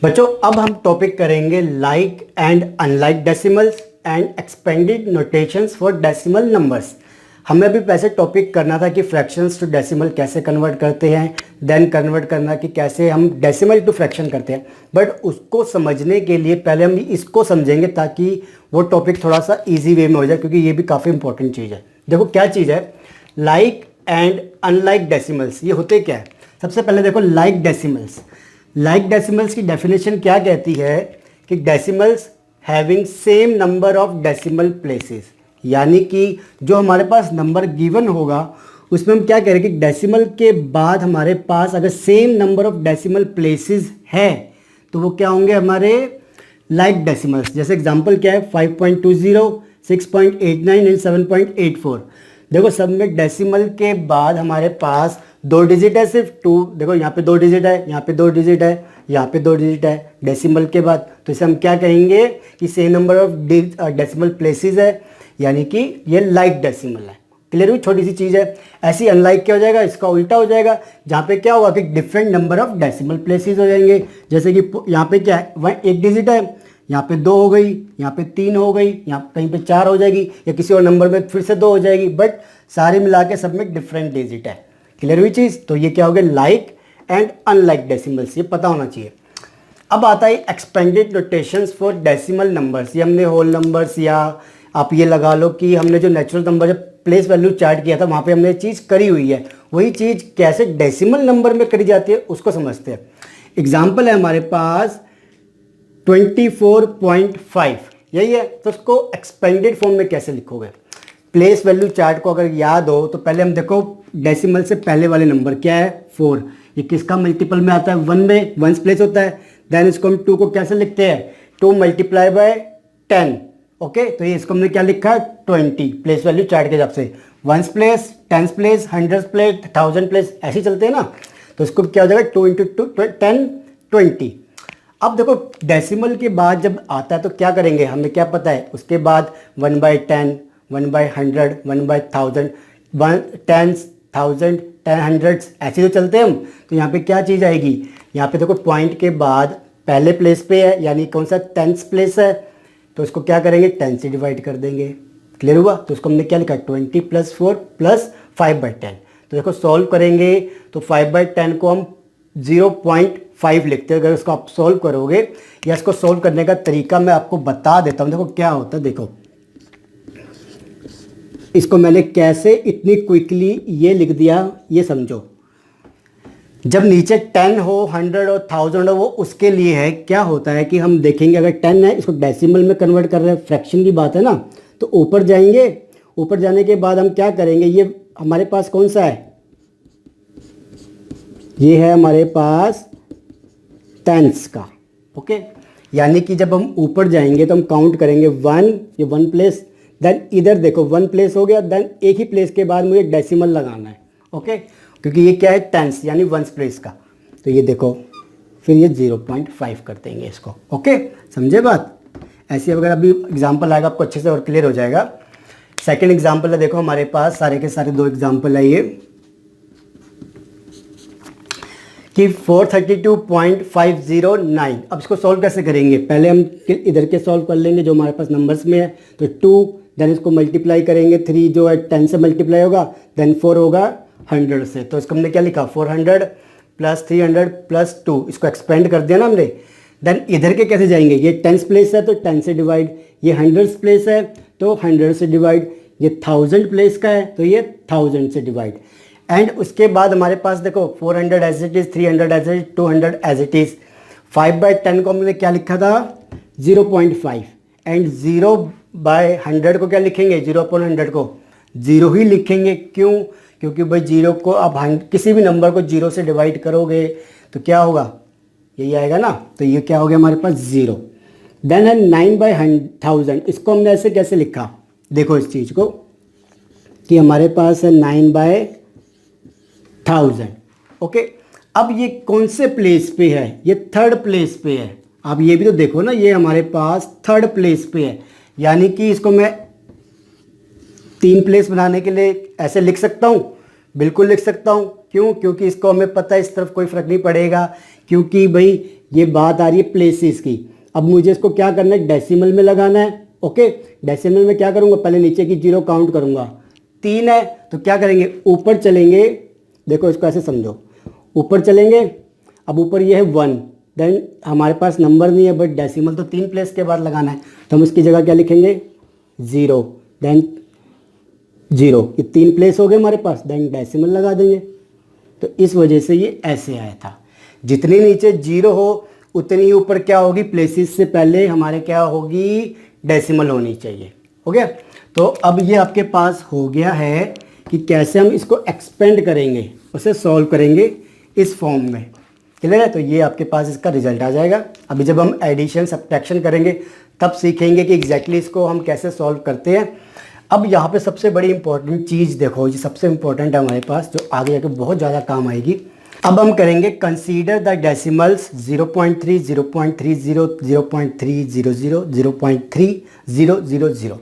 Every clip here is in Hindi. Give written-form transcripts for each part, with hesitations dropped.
बच्चों अब हम टॉपिक करेंगे like and unlike decimals and expanded notations for decimal numbers. हमें अभी वैसे टॉपिक करना था कि फ्रैक्शंस टू डेसिमल कैसे कन्वर्ट करते हैं, देन कन्वर्ट करना कि कैसे हम डेसिमल टू फ्रैक्शन करते हैं। बट उसको समझने के लिए पहले हम इसको समझेंगे ताकि वो टॉपिक थोड़ा सा ईजी वे में हो जाए, क्योंकि ये भी काफ़ी इंपॉर्टेंट चीज़ है। देखो क्या चीज़ है लाइक एंड अनलाइक डेसिमल्स, ये होते क्या है। सबसे पहले देखो लाइक डेसिमल्स की डेफिनेशन क्या कहती है कि decimals having same number of decimal places, यानी कि जो हमारे पास नंबर गिवन होगा उसमें हम क्या कह रहे हैं कि डेसिमल के बाद हमारे पास अगर same number of decimal places है तो वो क्या होंगे हमारे लाइक डेसिमल्स। जैसे एग्जांपल क्या है 5.20, 6.89 एंड 7.84। देखो सब में डेसिमल के बाद हमारे पास दो डिजिट है, सिर्फ टू। देखो यहाँ पे दो डिजिट है, यहाँ पे दो डिजिट है, यहाँ पे दो डिजिट है डेसिमल के बाद, तो इसे हम क्या कहेंगे कि same number of decimal places है, यानी कि ये लाइक डेसिमल है। क्लियर हुई, छोटी सी चीज़ है। ऐसी अनलाइक क्या हो जाएगा, इसका उल्टा हो जाएगा, जहाँ पे क्या होगा कि different number of decimal places हो जाएंगे। जैसे कि यहाँ पे क्या है, वहाँ एक डिजिट है, यहाँ पे दो हो गई, यहाँ पे तीन हो गई, यहाँ कहीं पे चार हो जाएगी, या किसी और नंबर में फिर से दो हो जाएगी, बट सारे मिला के सब में डिफरेंट डिजिट है। क्लियर हुई चीज़। तो ये क्या हो गया लाइक एंड अनलाइक डेसिमल्स, ये पता होना चाहिए। अब आता है expanded notations for decimal numbers. ये हमने होल नंबर्स, या आप ये लगा लो कि हमने जो नेचुरल नंबर जब प्लेस वैल्यू चार्ट किया था वहाँ पे हमने ये चीज़ करी हुई है, वही चीज़ कैसे डेसिमल नंबर में करी जाती है उसको समझते हैं। एग्जाम्पल है हमारे पास 24.5, यही है। तो उसको एक्सपेंडेड फॉर्म में कैसे लिखोगे। प्लेस वैल्यू चार्ट को अगर याद हो तो पहले हम देखो डेसिमल से पहले वाले नंबर क्या है 4, ये किसका मल्टीपल में आता है 1 में, 1 प्लेस होता है। देन इसको हम 2 को कैसे लिखते हैं 2 मल्टीप्लाई बाय 10। ओके, तो ये इसको हमने क्या लिखा है 20, प्लेस वैल्यू चार्ट के हिसाब से 1 प्लेस, 10 प्लेस, 100 प्लेस, 1000 प्लेस, ऐसे चलते हैं ना। तो इसको क्या हो जाएगा 2 इंटू 10 20। अब देखो डेसिमल के बाद जब आता है तो क्या करेंगे, हमें क्या पता है उसके बाद 1/10, 1/100, 1/1000, 10,000, 10 ऐसे तो चलते हैं हम। तो यहाँ पे क्या चीज़ आएगी, यहाँ पे देखो पॉइंट के बाद पहले प्लेस पे है, यानी कौन सा 10th प्लेस है, तो इसको क्या करेंगे 10 से डिवाइड कर देंगे। क्लियर हुआ। तो इसको हमने क्या लिखा 20 + 4 + 5/10। तो देखो सॉल्व करेंगे तो 5/10 को हम 0.5 लिखते हैं। अगर इसको आप सॉल्व करोगे, या इसको सॉल्व करने का तरीका मैं आपको बता देता हूँ। देखो क्या होता है, देखो इसको मैंने कैसे इतनी क्विकली ये लिख दिया, ये समझो। जब नीचे 10 हो, 100 हो, 1000 हो, वो उसके लिए है। क्या होता है कि हम देखेंगे अगर 10 है, इसको डेसिमल में कन्वर्ट कर रहे हैं, फ्रैक्शन की बात है ना, तो ऊपर जाएंगे। ऊपर जाने के बाद हम क्या करेंगे, ये हमारे पास कौन सा है, ये है हमारे पास टेंस का। ओके, यानी कि जब हम ऊपर जाएंगे तो हम काउंट करेंगे 1, ये 1 प्लेस, देन इधर देखो 1 प्लेस हो गया, देन एक ही प्लेस के बाद मुझे डेसिमल लगाना है। ओके, क्योंकि ये क्या है टेंस यानी 1 प्लेस का। तो ये देखो फिर ये 0.5 कर देंगे इसको। ओके, समझे बात। ऐसी अगर अभी एग्जाम्पल आएगा आपको अच्छे से और क्लियर हो जाएगा। सेकेंड एग्जाम्पल है, देखो हमारे पास सारे के सारे 2 एग्जाम्पल है ये कि 432.509। अब इसको सॉल्व कैसे करेंगे, पहले हम इधर के सॉल्व कर लेंगे जो हमारे पास नंबर्स में है। तो 2, देन इसको मल्टीप्लाई करेंगे, 3 जो है 10 से मल्टीप्लाई होगा, देन 4 होगा 100 से। तो इसको हमने क्या लिखा 400 + 300 + 2, इसको एक्सपेंड कर दिया ना हमने। देन इधर के कैसे जाएंगे, ये 10 प्लेस है तो 10 से डिवाइड, ये 100 प्लेस है तो 100 से डिवाइड, ये 1000 प्लेस का है तो ये 1000 से डिवाइड। एंड उसके बाद हमारे पास देखो 400 as it is, 300 as it, 200 as it is. 5/10 को हमने क्या लिखा था 0.5, एंड 0/100 को क्या लिखेंगे, 0/100 को 0 ही लिखेंगे। क्यों, क्योंकि भाई 0 को आप किसी भी नंबर को 0 से डिवाइड करोगे तो क्या होगा, यही आएगा ना। तो ये क्या हो गया हमारे पास 0। देन है 9/1000, इसको हमने ऐसे कैसे लिखा, देखो इस चीज़ को कि हमारे पास है 9/1000। ओके, अब ये कौन से प्लेस पे है, ये 3rd प्लेस पे है। आप ये भी तो देखो ना, ये हमारे पास 3rd प्लेस पे है, यानी कि इसको मैं 3 प्लेस बनाने के लिए ऐसे लिख सकता हूँ, बिल्कुल लिख सकता हूँ। क्यों, क्योंकि इसको हमें पता है इस तरफ कोई फ़र्क नहीं पड़ेगा, क्योंकि भाई ये बात आ रही है प्लेसेस की। अब मुझे इसको क्या करना है, डेसिमल में लगाना है। ओके, डेसिमल में क्या करूँगा, पहले नीचे की जीरो काउंट करूँगा, 3 है तो क्या करेंगे, ऊपर चलेंगे। देखो इसको ऐसे समझो, ऊपर चलेंगे, अब ऊपर ये है 1, देन हमारे पास नंबर नहीं है बट डेसिमल तो 3 प्लेस के बाद लगाना है, तो हम इसकी जगह क्या लिखेंगे, 0, देन 0, ये 3 प्लेस हो गए हमारे पास, देन डेसिमल लगा देंगे। तो इस वजह से ये ऐसे आया था। जितनी नीचे 0 हो उतनी ही ऊपर क्या होगी, प्लेसेस से पहले हमारे क्या होगी, डेसिमल होनी चाहिए। हो गया। तो अब ये आपके पास हो गया है कि कैसे हम इसको एक्सपेंड करेंगे, उसे सॉल्व करेंगे इस फॉर्म में। क्लियर है। तो ये आपके पास इसका रिजल्ट आ जाएगा। अभी जब हम एडिशन सब्ट्रैक्शन करेंगे तब सीखेंगे कि एग्जैक्टली इसको हम कैसे सॉल्व करते हैं। अब यहाँ पे सबसे बड़ी इंपॉर्टेंट चीज़ देखो, ये सबसे इंपॉर्टेंट है हमारे पास, जो आगे जाके बहुत ज़्यादा काम आएगी। अब हम करेंगे कंसीडर द डेसिमल्स 0.3, 0.30, 0.300, 0.3000।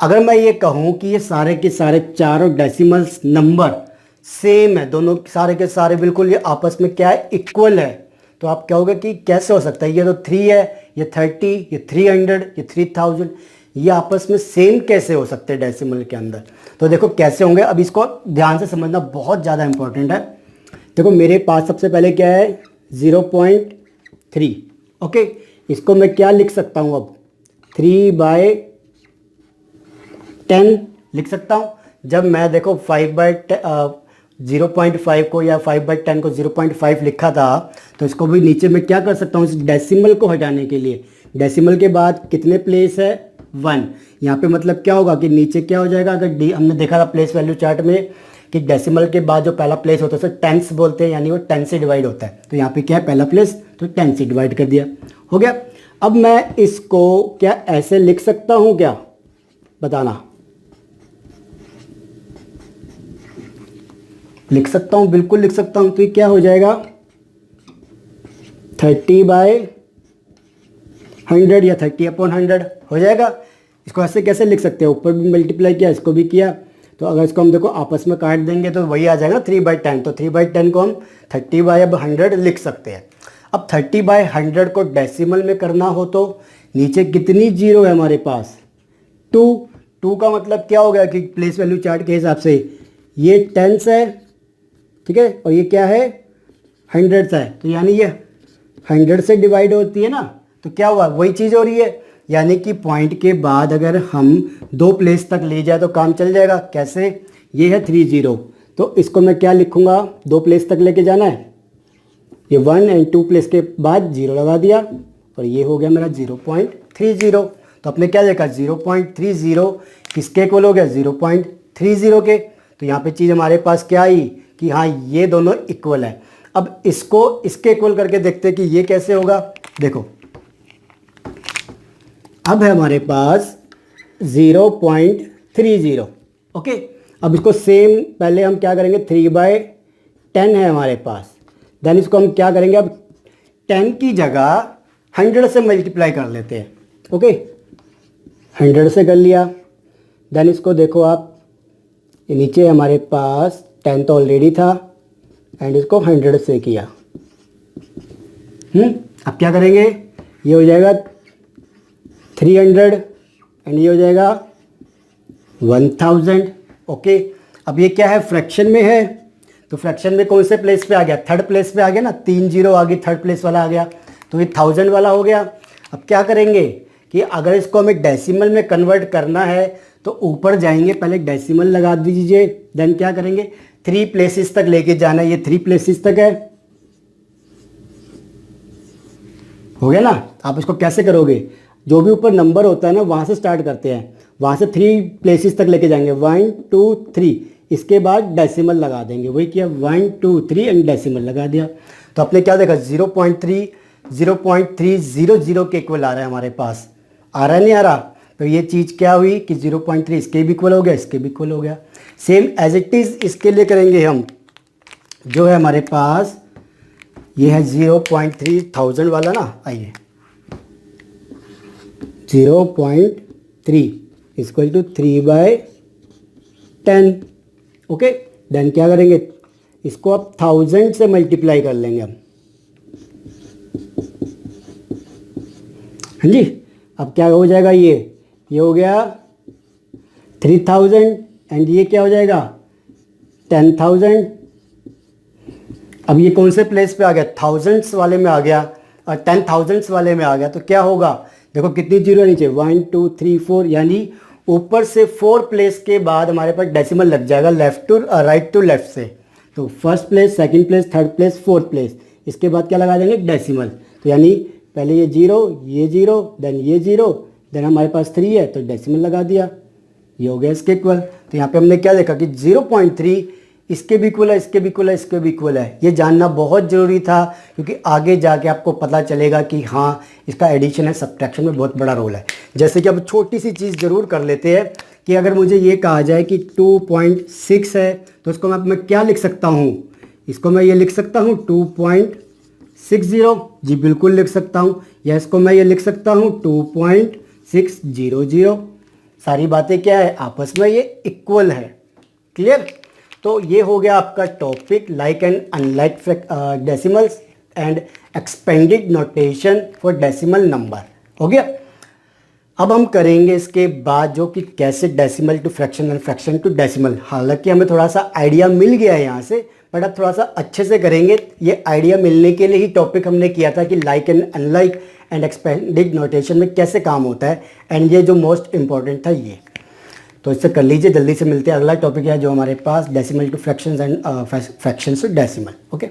अगर मैं ये कहूँ कि ये सारे के सारे चारों डेसिमल्स नंबर सेम है, दोनों सारे के सारे बिल्कुल ये आपस में क्या है, इक्वल है, तो आप कहोगे कि कैसे हो सकता है, ये तो 3 है, ये 30, ये 300, ये 3000, ये आपस में सेम कैसे हो सकते हैं डेसिमल के अंदर। तो देखो कैसे होंगे, अब इसको ध्यान से समझना बहुत ज़्यादा इंपॉर्टेंट है। देखो मेरे पास सबसे पहले क्या है, 0.3। ओके, इसको मैं क्या लिख सकता हूँ अब, 3/10 लिख सकता हूँ। जब मैं देखो 0.5 को या 5/10 को 0.5 लिखा था, तो इसको भी नीचे में क्या कर सकता हूँ, इस डेसिमल को हटाने के लिए, डेसिमल के बाद कितने प्लेस है, 1। यहाँ पे मतलब क्या होगा कि नीचे क्या हो जाएगा, अगर हमने देखा था प्लेस वैल्यू चार्ट में कि डेसिमल के बाद जो पहला प्लेस होता है उसे टेंस बोलते हैं, यानी वो 10 से डिवाइड होता है। तो यहाँ पे क्या है, पहला प्लेस तो 10 से डिवाइड कर दिया, हो गया। अब मैं इसको क्या ऐसे लिख सकता हूँ, क्या बताना, लिख सकता हूँ, बिल्कुल लिख सकता हूँ। तो ये क्या हो जाएगा, 30/100 या 30/100 हो जाएगा। इसको ऐसे कैसे लिख सकते हैं, ऊपर भी मल्टीप्लाई किया, इसको भी किया, तो अगर इसको हम देखो आपस में काट देंगे तो वही आ जाएगा 3/10। तो 3/10 को हम 30/100 लिख सकते हैं। अब 30/100 को डेसिमल में करना हो तो नीचे कितनी जीरो है हमारे पास, 2 का मतलब क्या हो गया कि प्लेस वैल्यू चार्ट के हिसाब से ये 10 है, ठीक है, और ये क्या है, 100 है, तो यानी ये 100 से डिवाइड होती है ना, तो क्या हुआ, वही चीज़ हो रही है। यानी कि पॉइंट के बाद अगर हम 2 प्लेस तक ले जाए तो काम चल जाएगा। कैसे, ये है 30, तो इसको मैं क्या लिखूंगा, 2 प्लेस तक लेके जाना है, ये 1 और 2 प्लेस के बाद 0 लगा दिया, और ये हो गया मेरा 0.30। तो आपने क्या देखा, 0.30 किसके इक्वल हो गया, 0.30 के। तो यहाँ पे चीज़ हमारे पास क्या आई कि हाँ ये दोनों इक्वल है। अब इसको इसके इक्वल करके देखते हैं कि ये कैसे होगा। देखो अब है हमारे पास 0.30। ओके, अब इसको सेम पहले हम क्या करेंगे, 3/10 है हमारे पास, देन इसको हम क्या करेंगे, अब 10 की जगह 100 से मल्टीप्लाई कर लेते हैं। ओके, 100 से कर लिया, देन इसको देखो आप, ये नीचे हमारे पास 10 तो ऑलरेडी था, एंड इसको 100 से किया। अब क्या करेंगे, ये हो जाएगा 300 एंड ये हो जाएगा 1000। ओके, अब ये क्या है, फ्रैक्शन में है, तो फ्रैक्शन में कौन से प्लेस पे आ गया, थर्ड प्लेस पे आ गया ना, 3 0 आ गई, थर्ड प्लेस वाला आ गया, तो ये 1000 वाला हो गया। अब क्या करेंगे कि अगर इसको हमें डेसिमल में कन्वर्ट करना है तो ऊपर जाएंगे, पहले डेसिमल लगा दीजिए, देन क्या करेंगे, 3 प्लेसेस तक लेके जाना है, ये 3 प्लेसेस तक है, हो गया ना। आप इसको कैसे करोगे, जो भी ऊपर नंबर होता है ना वहाँ से स्टार्ट करते हैं, वहाँ से 3 प्लेसेस तक लेके जाएंगे, 1 2 3, इसके बाद डेसिमल लगा देंगे, वही किया 1 2 3 एंड डेसिमल लगा दिया। तो आपने क्या देखा, 0.30 के इक्वल आ रहा है हमारे पास, आ रहा है नहीं आ रहा। तो ये चीज़ क्या हुई कि 0.3 इसके भी इक्वल हो गया, इसके भी इक्वल हो गया। सेम एज इट इज़ इसके लिए करेंगे हम, जो है हमारे पास ये है 0.3000 वाला ना, आइए 0.3 इक्वल टू 3/10। ओके, देन क्या करेंगे, इसको अब 1000 से मल्टीप्लाई कर लेंगे हम, हाँ जी। अब क्या हो जाएगा, ये हो गया 3000 एंड ये क्या हो जाएगा 10,000। अब ये कौन से प्लेस पे आ गया, थाउजेंड्स वाले में आ गया और 10,000 वाले में आ गया। तो क्या होगा, देखो कितनी जीरो नीचे 1 2 3 4, यानी ऊपर से 4 प्लेस के बाद हमारे पास डेसिमल लग जाएगा left to right to left से। तो first place, second place, third place, fourth place, इसके बाद क्या लगा देंगे डेसिमल। तो यानी पहले ये जीरो देन ये जीरो देन हमारे पास 3 है तो डेसिमल लगा दिया, ये हो गया इसके इक्वल। तो यहाँ पे हमने क्या देखा कि 0.3 इसके भी इक्वल है, इसके भी इक्वल है, इसके भी इक्वल है। ये जानना बहुत ज़रूरी था क्योंकि आगे जाके आपको पता चलेगा कि हाँ इसका एडिशन है सब्ट्रैक्शन में बहुत बड़ा रोल है। जैसे कि अब छोटी सी चीज़ ज़रूर कर लेते हैं कि अगर मुझे ये कहा जाए कि 2.6 है तो इसको मैं क्या लिख सकता हूँ, इसको मैं ये लिख सकता हूँ 2.60, जी बिल्कुल लिख सकता हूँ, या इसको मैं ये लिख सकता हूँ 2.600। सारी बातें क्या है, आपस में ये इक्वल है। क्लियर। तो ये हो गया आपका topic like and unlike decimals and expanded notation for decimal number हो गया। अब हम करेंगे इसके बाद जो कि कैसे decimal to fraction and fraction to decimal. हालांकि हमें थोड़ा सा आइडिया मिल गया है यहाँ से, बट अब थोड़ा सा अच्छे से करेंगे। ये आइडिया मिलने के लिए ही टॉपिक हमने किया था कि like and unlike and expanded notation में कैसे काम होता है, एंड ये जो मोस्ट इंपॉर्टेंट था ये। तो इससे कर लीजिए, जल्दी से मिलते हैं। अगला टॉपिक है जो हमारे पास decimal to fractions and fractions to decimal. Okay.